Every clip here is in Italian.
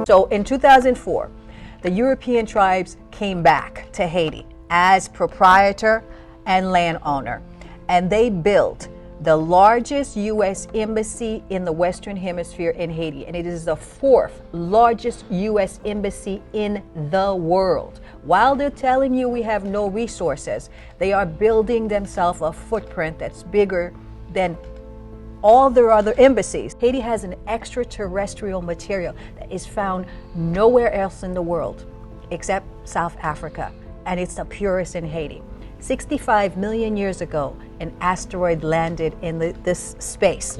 So in 2004, the European tribes came back to Haiti as proprietor and landowner, and they built the largest U.S. embassy in the Western Hemisphere in Haiti, and it is the fourth largest U.S. embassy in the world. While they're telling you we have no resources, they are building themselves a footprint that's bigger than all their other embassies. Haiti has an extraterrestrial material that is found nowhere else in the world except South Africa, and it's the purest in Haiti. 65 million years ago, an asteroid landed in this space.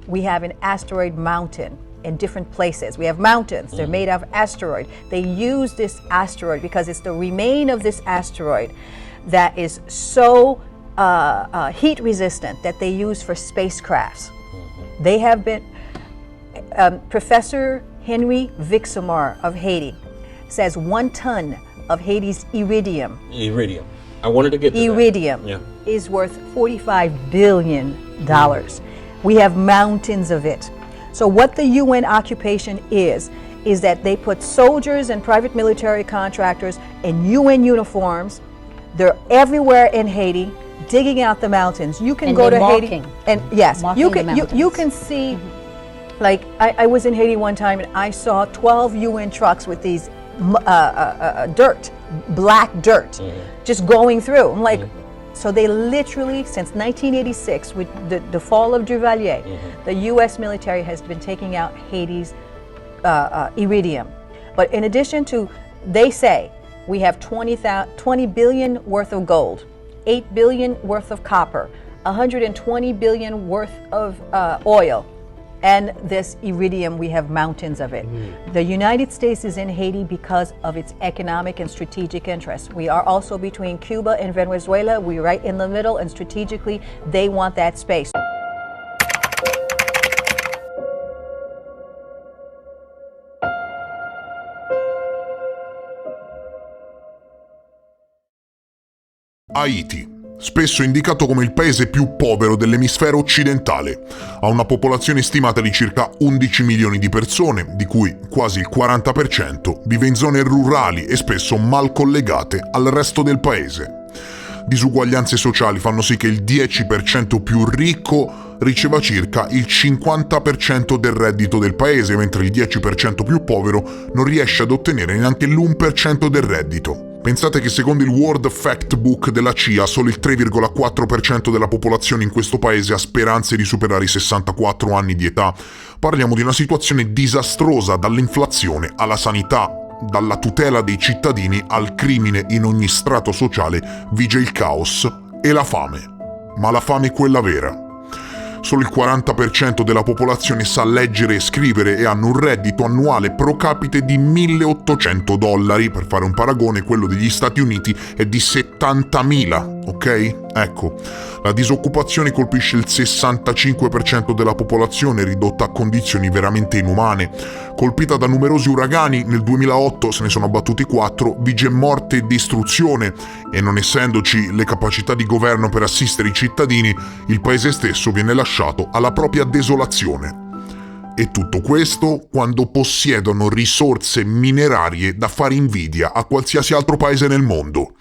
We have an asteroid mountain in different places. We have mountains, they're made of asteroid. They use this asteroid because it's the remain of this asteroid that is so heat resistant that they use for spacecrafts. They have been, Professor Henry Vixamar of Haiti says 1 ton of Haiti's iridium. I wanted to get to iridium that. is worth $45 billion. We have mountains of it. So what the UN occupation is that they put soldiers and private military contractors in UN uniforms. They're everywhere in Haiti, digging out the mountains. You can go to Haiti, and yes, you can see. Like I was in Haiti one time, and I saw 12 UN trucks with these black dirt, just going through. I'm like, so they literally, since 1986, with the fall of Duvalier, the U.S. military has been taking out Haiti's iridium. But in addition to, they say, we have 20 billion worth of gold, 8 billion worth of copper, 120 billion worth of oil, and this iridium, we have mountains of it. The United States is in Haiti because of its economic and strategic interests. We are also between Cuba and Venezuela. We're right in the middle, and strategically, they want that space. Haiti, spesso indicato come il paese più povero dell'emisfero occidentale, ha una popolazione stimata di circa 11 milioni di persone, di cui quasi il 40% vive in zone rurali e spesso mal collegate al resto del paese. Disuguaglianze sociali fanno sì che il 10% più ricco riceva circa il 50% del reddito del paese, mentre il 10% più povero non riesce ad ottenere neanche l'1% del reddito. Pensate che secondo il World Factbook della CIA solo il 3,4% della popolazione in questo paese ha speranze di superare i 64 anni di età. Parliamo di una situazione disastrosa, dall'inflazione alla sanità, dalla tutela dei cittadini al crimine in ogni strato sociale, vige il caos e la fame. Ma la fame è quella vera. Solo il 40% della popolazione sa leggere e scrivere e hanno un reddito annuale pro capite di $1.800. Per fare un paragone, quello degli Stati Uniti è di 70.000, ok? Ecco, la disoccupazione colpisce il 65% della popolazione, ridotta a condizioni veramente inumane. Colpita da numerosi uragani, nel 2008 se ne sono abbattuti 4, vige morte e distruzione, e non essendoci le capacità di governo per assistere i cittadini, il paese stesso viene lasciato alla propria desolazione. E tutto questo quando possiedono risorse minerarie da fare invidia a qualsiasi altro paese nel mondo.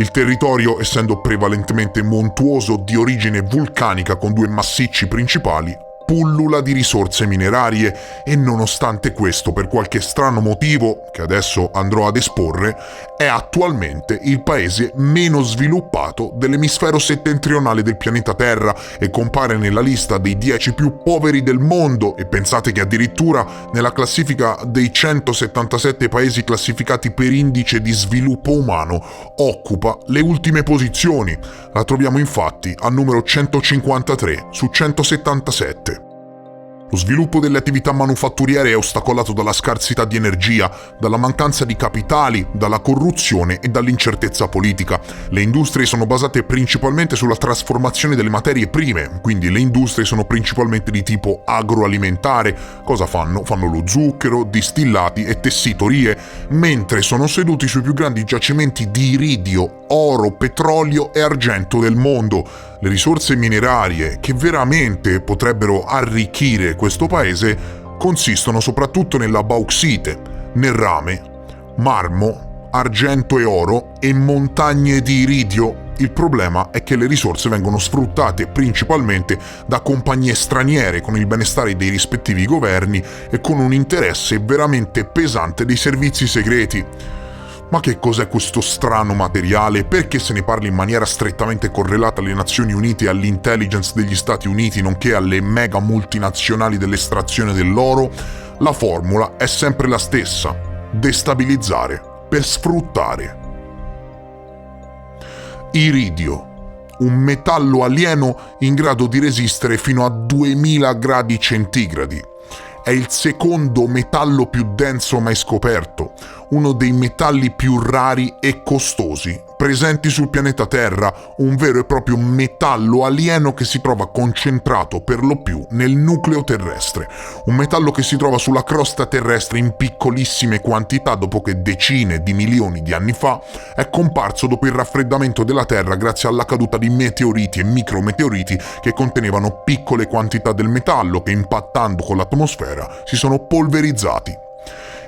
Il territorio, essendo prevalentemente montuoso di origine vulcanica con 2 massicci principali, pullula di risorse minerarie e nonostante questo, per qualche strano motivo, che adesso andrò ad esporre, è attualmente il paese meno sviluppato dell'emisfero settentrionale del pianeta Terra e compare nella lista dei 10 più poveri del mondo, e pensate che addirittura nella classifica dei 177 paesi classificati per indice di sviluppo umano occupa le ultime posizioni. La troviamo infatti al numero 153 su 177. Lo sviluppo delle attività manufatturiere è ostacolato dalla scarsità di energia, dalla mancanza di capitali, dalla corruzione e dall'incertezza politica. Le industrie sono basate principalmente sulla trasformazione delle materie prime, quindi le industrie sono principalmente di tipo agroalimentare. Cosa fanno? Fanno lo zucchero, distillati e tessitorie, mentre sono seduti sui più grandi giacimenti di iridio, oro, petrolio e argento del mondo. Le risorse minerarie che veramente potrebbero arricchire questo paese consistono soprattutto nella bauxite, nel rame, marmo, argento e oro e montagne di iridio. Il problema è che le risorse vengono sfruttate principalmente da compagnie straniere con il benestare dei rispettivi governi e con un interesse veramente pesante dei servizi segreti. Ma che cos'è questo strano materiale? Perché se ne parla in maniera strettamente correlata alle Nazioni Unite e all'intelligence degli Stati Uniti, nonché alle mega multinazionali dell'estrazione dell'oro? La formula è sempre la stessa: destabilizzare per sfruttare. Iridio, un metallo alieno in grado di resistere fino a 2000 gradi centigradi. È il secondo metallo più denso mai scoperto, uno dei metalli più rari e costosi presenti sul pianeta Terra, un vero e proprio metallo alieno che si trova concentrato per lo più nel nucleo terrestre, un metallo che si trova sulla crosta terrestre in piccolissime quantità dopo che decine di milioni di anni fa è comparso dopo il raffreddamento della Terra grazie alla caduta di meteoriti e micrometeoriti che contenevano piccole quantità del metallo che, impattando con l'atmosfera, si sono polverizzati.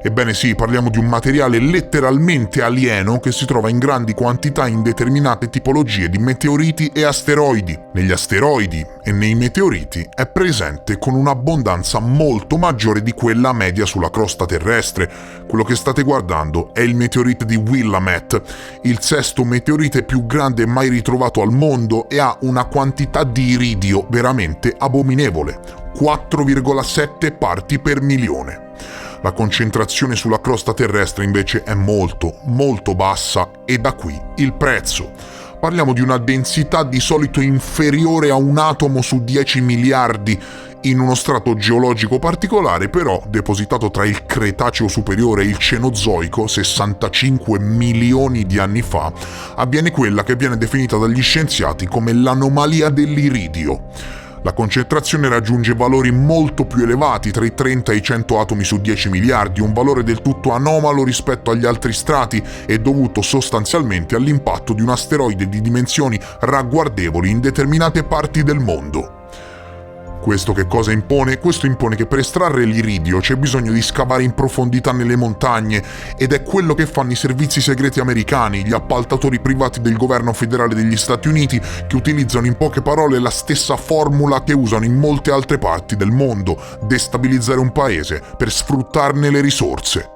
Ebbene sì, parliamo di un materiale letteralmente alieno che si trova in grandi quantità in determinate tipologie di meteoriti e asteroidi. Negli asteroidi e nei meteoriti è presente con un'abbondanza molto maggiore di quella media sulla crosta terrestre. Quello che state guardando è il meteorite di Willamette, il sesto meteorite più grande mai ritrovato al mondo, e ha una quantità di iridio veramente abominevole, 4,7 parti per milione. La concentrazione sulla crosta terrestre invece è molto, molto bassa, e da qui il prezzo. Parliamo di una densità di solito inferiore a un atomo su 10 miliardi in uno strato geologico particolare, però depositato tra il Cretaceo superiore e il Cenozoico 65 milioni di anni fa, avviene quella che viene definita dagli scienziati come l'anomalia dell'iridio. La concentrazione raggiunge valori molto più elevati, tra i 30 e i 100 atomi su 10 miliardi, un valore del tutto anomalo rispetto agli altri strati e dovuto sostanzialmente all'impatto di un asteroide di dimensioni ragguardevoli in determinate parti del mondo. Questo che cosa impone? Questo impone che per estrarre l'iridio c'è bisogno di scavare in profondità nelle montagne, ed è quello che fanno i servizi segreti americani, gli appaltatori privati del governo federale degli Stati Uniti, che utilizzano in poche parole la stessa formula che usano in molte altre parti del mondo: destabilizzare un paese per sfruttarne le risorse.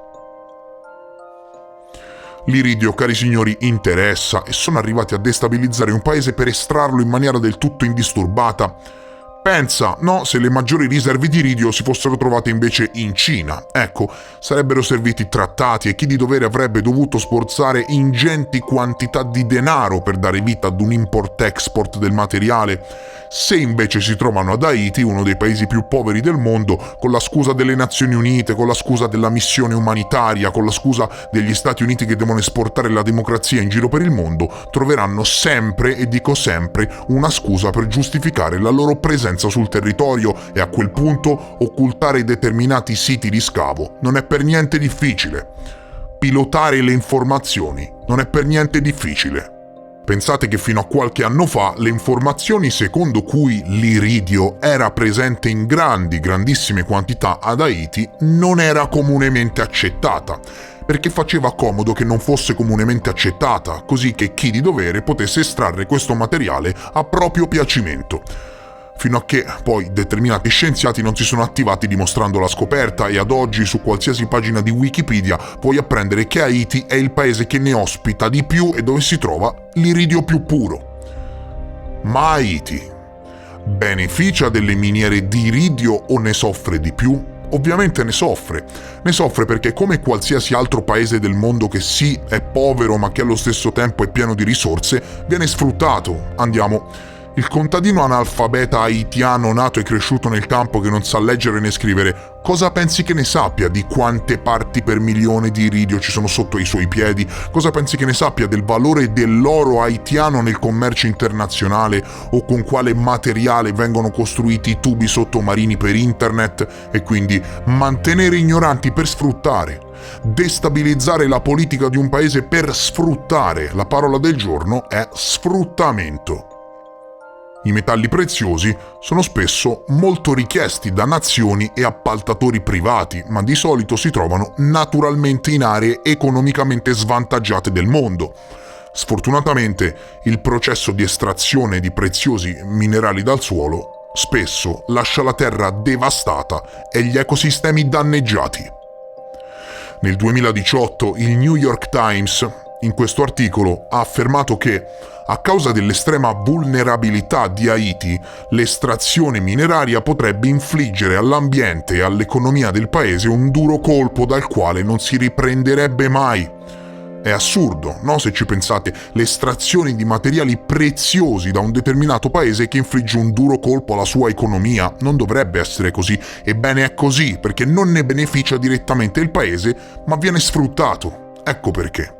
L'iridio, cari signori, interessa, e sono arrivati a destabilizzare un paese per estrarlo in maniera del tutto indisturbata. Pensa, no, se le maggiori riserve di iridio si fossero trovate invece in Cina. Ecco, sarebbero serviti trattati e chi di dovere avrebbe dovuto sborsare ingenti quantità di denaro per dare vita ad un import-export del materiale. Se invece si trovano ad Haiti, uno dei paesi più poveri del mondo, con la scusa delle Nazioni Unite, con la scusa della missione umanitaria, con la scusa degli Stati Uniti che devono esportare la democrazia in giro per il mondo, troveranno sempre, e dico sempre, una scusa per giustificare la loro presenza sul territorio, e a quel punto occultare determinati siti di scavo non è per niente difficile. Pilotare le informazioni non è per niente difficile. Pensate che fino a qualche anno fa le informazioni secondo cui l'iridio era presente in grandissime quantità ad Haiti non era comunemente accettata, perché faceva comodo che non fosse comunemente accettata, così che chi di dovere potesse estrarre questo materiale a proprio piacimento. Fino a che poi determinati scienziati non si sono attivati dimostrando la scoperta, e ad oggi su qualsiasi pagina di Wikipedia puoi apprendere che Haiti è il paese che ne ospita di più e dove si trova l'iridio più puro. Ma Haiti beneficia delle miniere di iridio o ne soffre di più? Ovviamente ne soffre. Ne soffre perché, come qualsiasi altro paese del mondo che sì è povero ma che allo stesso tempo è pieno di risorse, viene sfruttato. Andiamo. Il contadino analfabeta haitiano nato e cresciuto nel campo che non sa leggere né scrivere, cosa pensi che ne sappia di quante parti per milione di iridio ci sono sotto i suoi piedi? Cosa pensi che ne sappia del valore dell'oro haitiano nel commercio internazionale, o con quale materiale vengono costruiti i tubi sottomarini per internet? E quindi mantenere ignoranti per sfruttare. Destabilizzare la politica di un paese per sfruttare. La parola del giorno è sfruttamento. I metalli preziosi sono spesso molto richiesti da nazioni e appaltatori privati, ma di solito si trovano naturalmente in aree economicamente svantaggiate del mondo. Sfortunatamente, il processo di estrazione di preziosi minerali dal suolo spesso lascia la terra devastata e gli ecosistemi danneggiati. Nel 2018 il New York Times, in questo articolo, ha affermato che a causa dell'estrema vulnerabilità di Haiti, l'estrazione mineraria potrebbe infliggere all'ambiente e all'economia del paese un duro colpo dal quale non si riprenderebbe mai. È assurdo, no? Se ci pensate, l'estrazione di materiali preziosi da un determinato paese che infligge un duro colpo alla sua economia. Non dovrebbe essere così. Ebbene è così, perché non ne beneficia direttamente il paese, ma viene sfruttato. Ecco perché.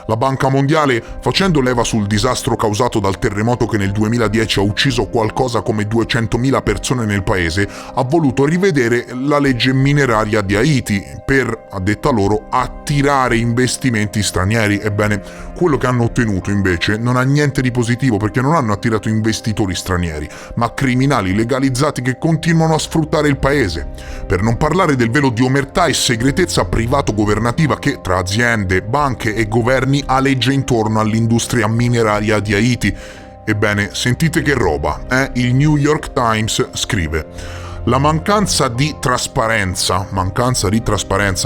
La Banca Mondiale, facendo leva sul disastro causato dal terremoto che nel 2010 ha ucciso qualcosa come 200.000 persone nel paese, ha voluto rivedere la legge mineraria di Haiti per, a detta loro, attirare investimenti stranieri. Ebbene, quello che hanno ottenuto invece non ha niente di positivo, perché non hanno attirato investitori stranieri, ma criminali legalizzati che continuano a sfruttare il paese. Per non parlare del velo di omertà e segretezza privato-governativa che tra aziende, banche e governi aleggia intorno all'industria mineraria di Haiti. Ebbene, sentite che roba, Il New York Times scrive: la mancanza di trasparenza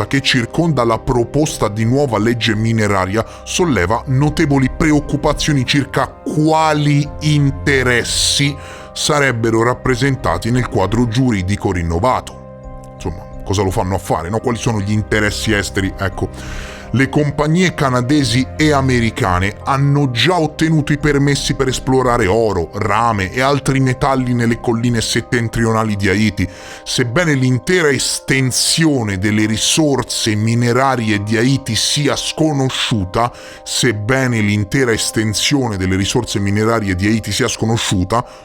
che circonda la proposta di nuova legge mineraria solleva notevoli preoccupazioni circa quali interessi sarebbero rappresentati nel quadro giuridico rinnovato. Insomma, cosa lo fanno a fare, no? Quali sono gli interessi esteri? Ecco. Le compagnie canadesi e americane hanno già ottenuto i permessi per esplorare oro, rame e altri metalli nelle colline settentrionali di Haiti. Sebbene l'intera estensione delle risorse minerarie di Haiti sia sconosciuta,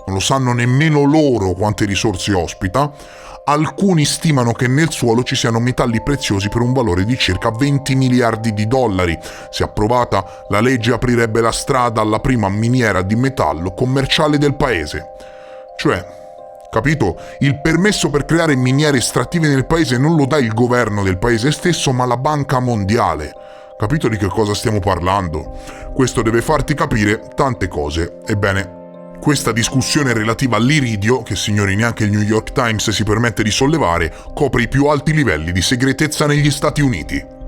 non lo sanno nemmeno loro quante risorse ospita. Alcuni stimano che nel suolo ci siano metalli preziosi per un valore di circa 20 miliardi di dollari. Se approvata, la legge aprirebbe la strada alla prima miniera di metallo commerciale del paese. Cioè, capito? Il permesso per creare miniere estrattive nel paese non lo dà il governo del paese stesso, ma la Banca Mondiale. Capito di che cosa stiamo parlando? Questo deve farti capire tante cose. Ebbene, questa discussione relativa all'iridio, che signori neanche il New York Times si permette di sollevare, copre i più alti livelli di segretezza negli Stati Uniti.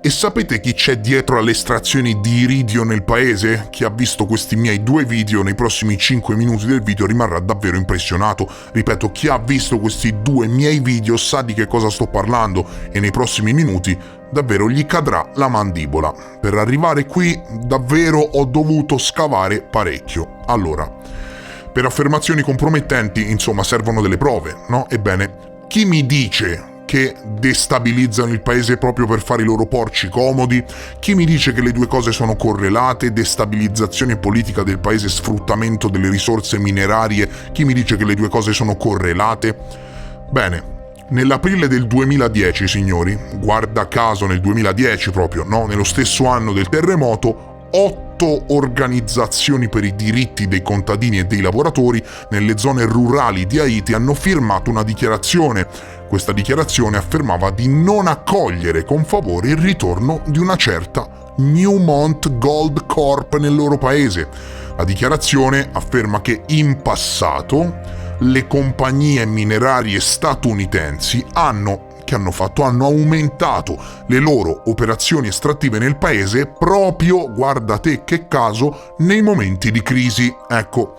E sapete chi c'è dietro all'estrazione di iridio nel paese? Chi ha visto questi miei 2 video nei prossimi 5 minuti del video rimarrà davvero impressionato. Ripeto, chi ha visto questi 2 miei video sa di che cosa sto parlando e nei prossimi minuti davvero gli cadrà la mandibola. Per arrivare qui davvero ho dovuto scavare parecchio. Allora, per affermazioni compromettenti, insomma, servono delle prove, no? Ebbene, chi mi dice che destabilizzano il paese proprio per fare i loro porci comodi? Chi mi dice che le due cose sono correlate? Destabilizzazione politica del paese, sfruttamento delle risorse minerarie. Chi mi dice che le due cose sono correlate? Bene, nell'aprile del 2010, signori, guarda caso nel 2010 proprio, no? Nello stesso anno del terremoto, 8 organizzazioni per i diritti dei contadini e dei lavoratori nelle zone rurali di Haiti hanno firmato una dichiarazione. Questa dichiarazione affermava di non accogliere con favore il ritorno di una certa Newmont Gold Corp nel loro paese. La dichiarazione afferma che in passato le compagnie minerarie statunitensi hanno aumentato le loro operazioni estrattive nel paese proprio, guarda te che caso, nei momenti di crisi. Ecco,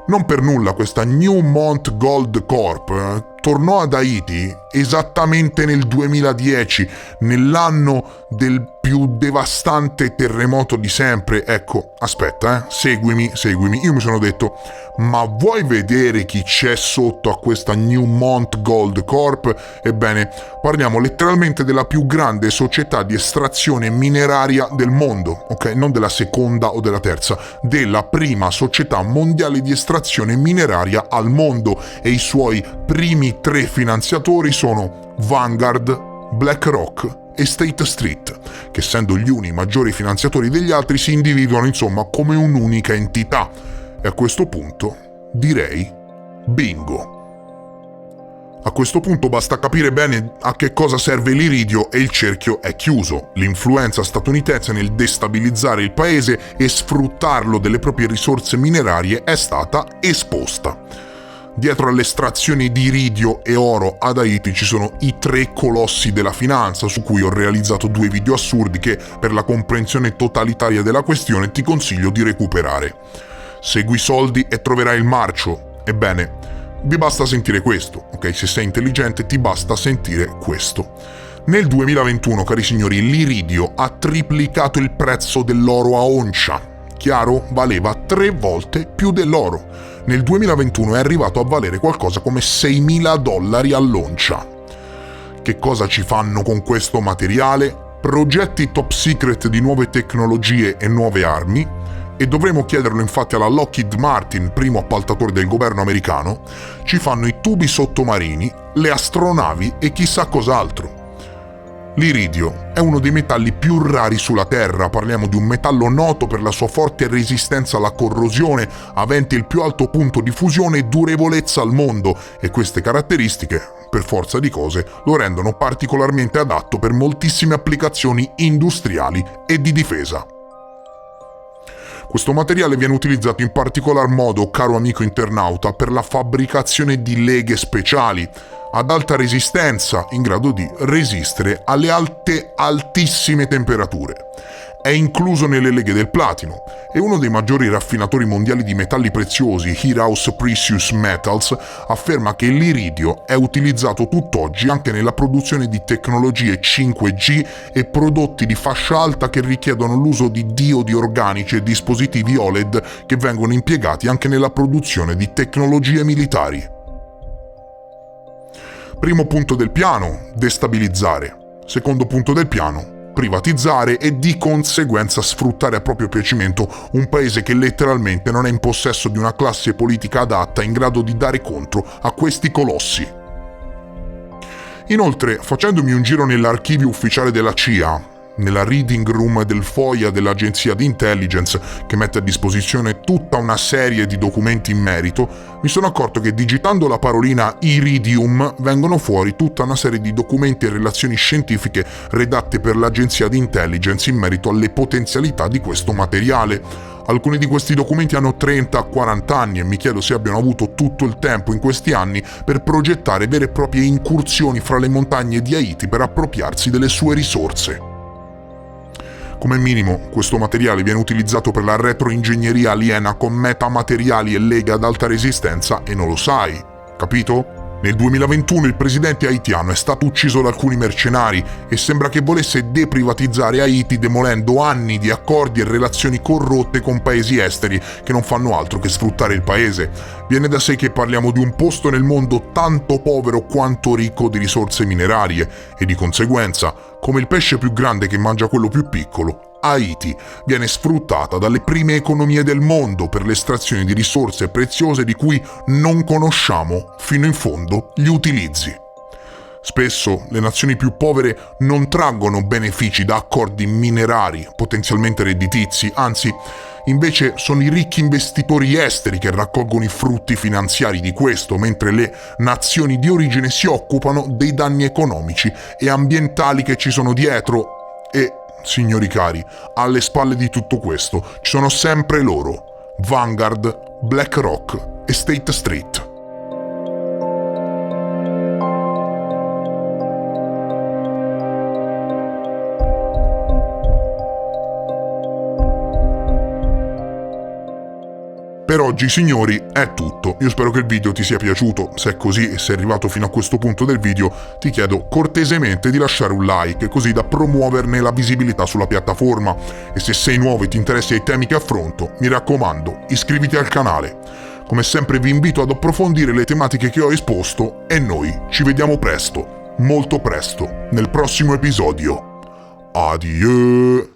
non per nulla questa Newmont Gold Corp tornò ad Haiti esattamente nel 2010, nell'anno del più devastante terremoto di sempre. Ecco, aspetta, seguimi. Io mi sono detto, ma vuoi vedere chi c'è sotto a questa Newmont Gold Corp? Ebbene, parliamo letteralmente della più grande società di estrazione mineraria del mondo, ok? Non della seconda o della terza, della prima società mondiale di estrazione mineraria al mondo, e i suoi primi 3 finanziatori sono Vanguard, BlackRock e State Street, che essendo gli uni maggiori finanziatori degli altri si individuano insomma come un'unica entità. E a questo punto direi bingo. A questo punto basta capire bene a che cosa serve l'iridio e il cerchio è chiuso. L'influenza statunitense nel destabilizzare il paese e sfruttarlo delle proprie risorse minerarie è stata esposta. Dietro all'estrazione di iridio e oro ad Haiti ci sono i 3 colossi della finanza, su cui ho realizzato 2 video assurdi che, per la comprensione totalitaria della questione, ti consiglio di recuperare. Segui i soldi e troverai il marcio. Ebbene, vi basta sentire questo, ok? Se sei intelligente ti basta sentire questo. Nel 2021, cari signori, l'iridio ha triplicato il prezzo dell'oro a oncia. Chiaro? Valeva 3 volte più dell'oro. Nel 2021 è arrivato a valere qualcosa come $6.000 all'oncia. Che cosa ci fanno con questo materiale? Progetti top secret di nuove tecnologie e nuove armi. E dovremo chiederlo infatti alla Lockheed Martin, primo appaltatore del governo americano, ci fanno i tubi sottomarini, le astronavi e chissà cos'altro. L'iridio è uno dei metalli più rari sulla Terra, parliamo di un metallo noto per la sua forte resistenza alla corrosione, avente il più alto punto di fusione e durevolezza al mondo, e queste caratteristiche, per forza di cose, lo rendono particolarmente adatto per moltissime applicazioni industriali e di difesa. Questo materiale viene utilizzato in particolar modo, caro amico internauta, per la fabbricazione di leghe speciali ad alta resistenza, in grado di resistere alle altissime temperature. È incluso nelle leghe del platino e uno dei maggiori raffinatori mondiali di metalli preziosi, Heraeus Precious Metals, afferma che l'iridio è utilizzato tutt'oggi anche nella produzione di tecnologie 5G e prodotti di fascia alta che richiedono l'uso di diodi organici e dispositivi OLED che vengono impiegati anche nella produzione di tecnologie militari. Primo punto del piano, destabilizzare. Secondo punto del piano, privatizzare e di conseguenza sfruttare a proprio piacimento un paese che letteralmente non è in possesso di una classe politica adatta in grado di dare contro a questi colossi. Inoltre, facendomi un giro nell'archivio ufficiale della CIA, nella reading room del FOIA dell'agenzia di intelligence, che mette a disposizione tutta una serie di documenti in merito, mi sono accorto che digitando la parolina iridium vengono fuori tutta una serie di documenti e relazioni scientifiche redatte per l'agenzia di intelligence in merito alle potenzialità di questo materiale. Alcuni di questi documenti hanno 30-40 anni e mi chiedo se abbiano avuto tutto il tempo in questi anni per progettare vere e proprie incursioni fra le montagne di Haiti per appropriarsi delle sue risorse. Come minimo, questo materiale viene utilizzato per la retroingegneria aliena con metamateriali e leghe ad alta resistenza e non lo sai, capito? Nel 2021 il presidente haitiano è stato ucciso da alcuni mercenari e sembra che volesse deprivatizzare Haiti demolendo anni di accordi e relazioni corrotte con paesi esteri che non fanno altro che sfruttare il paese. Viene da sé che parliamo di un posto nel mondo tanto povero quanto ricco di risorse minerarie e di conseguenza, come il pesce più grande che mangia quello più piccolo, Haiti viene sfruttata dalle prime economie del mondo per l'estrazione di risorse preziose di cui non conosciamo fino in fondo gli utilizzi. Spesso le nazioni più povere non traggono benefici da accordi minerari potenzialmente redditizi, anzi, invece sono i ricchi investitori esteri che raccolgono i frutti finanziari di questo, mentre le nazioni di origine si occupano dei danni economici e ambientali che ci sono dietro e, signori cari, alle spalle di tutto questo ci sono sempre loro, Vanguard, BlackRock e State Street. Per oggi, signori, è tutto. Io spero che il video ti sia piaciuto. Se è così e sei arrivato fino a questo punto del video, ti chiedo cortesemente di lasciare un like, così da promuoverne la visibilità sulla piattaforma. E se sei nuovo e ti interessi ai temi che affronto, mi raccomando, iscriviti al canale. Come sempre vi invito ad approfondire le tematiche che ho esposto e noi ci vediamo presto, molto presto, nel prossimo episodio. Adieu!